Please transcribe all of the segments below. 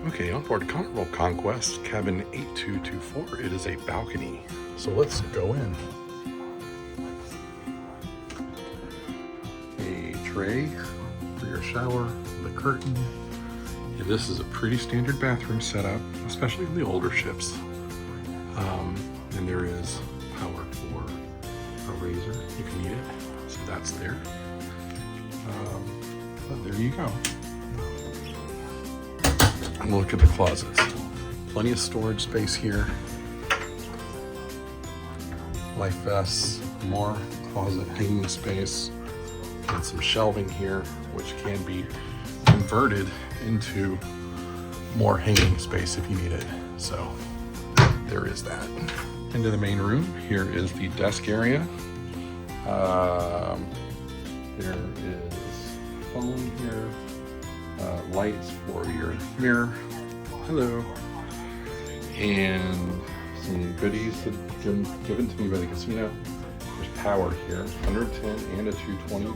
Okay, on board Carnival Conquest, cabin 8224. It is a balcony. So let's go in. A tray for your shower, the curtain. Yeah, this is a pretty standard bathroom setup, especially in the older ships. And there is power for a razor if you need it. So that's there. But there you go. And look at the closets. Plenty of storage space here. Life vests, more closet hanging space, and some shelving here, which can be converted into more hanging space if you need it. So there is that. Into the main room, here is the desk area. There is phone here. Lights for your mirror. Hello. And some goodies that have been given to me by the casino. There's power here, 110 and a 220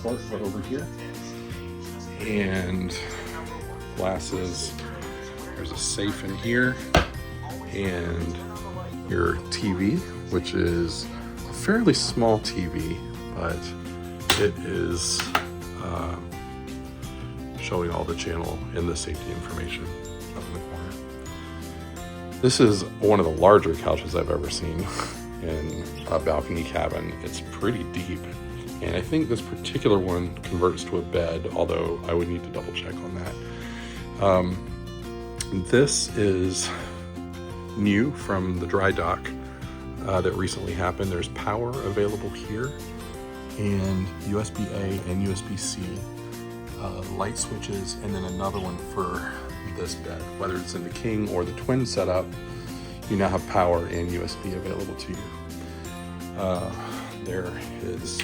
port right over here. And glasses. There's a safe in here. And your TV, which is a fairly small TV, but it is showing all the channel and the safety information up in the corner. This is one of the larger couches I've ever seen in a balcony cabin. It's pretty deep, and I think this particular one converts to a bed, although I would need to double check on that. This is new from the dry dock that recently happened. There's power available here, and USB-A and USB-C light switches, and then another one for this bed. Whether it's in the king or the twin setup, you now have power and USB available to you. There is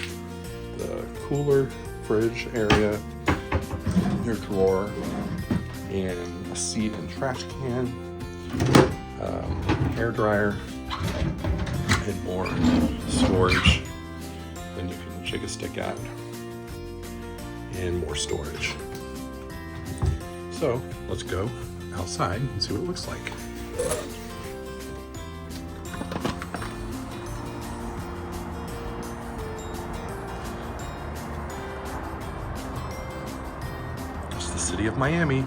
the cooler fridge area, your drawer, and a seat and trash can, hair dryer, and more storage. Then you can shake a stick out, and more storage. So let's go outside and see what it looks like. It's the city of Miami.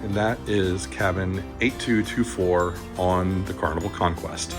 And that is cabin 8224 on the Carnival Conquest.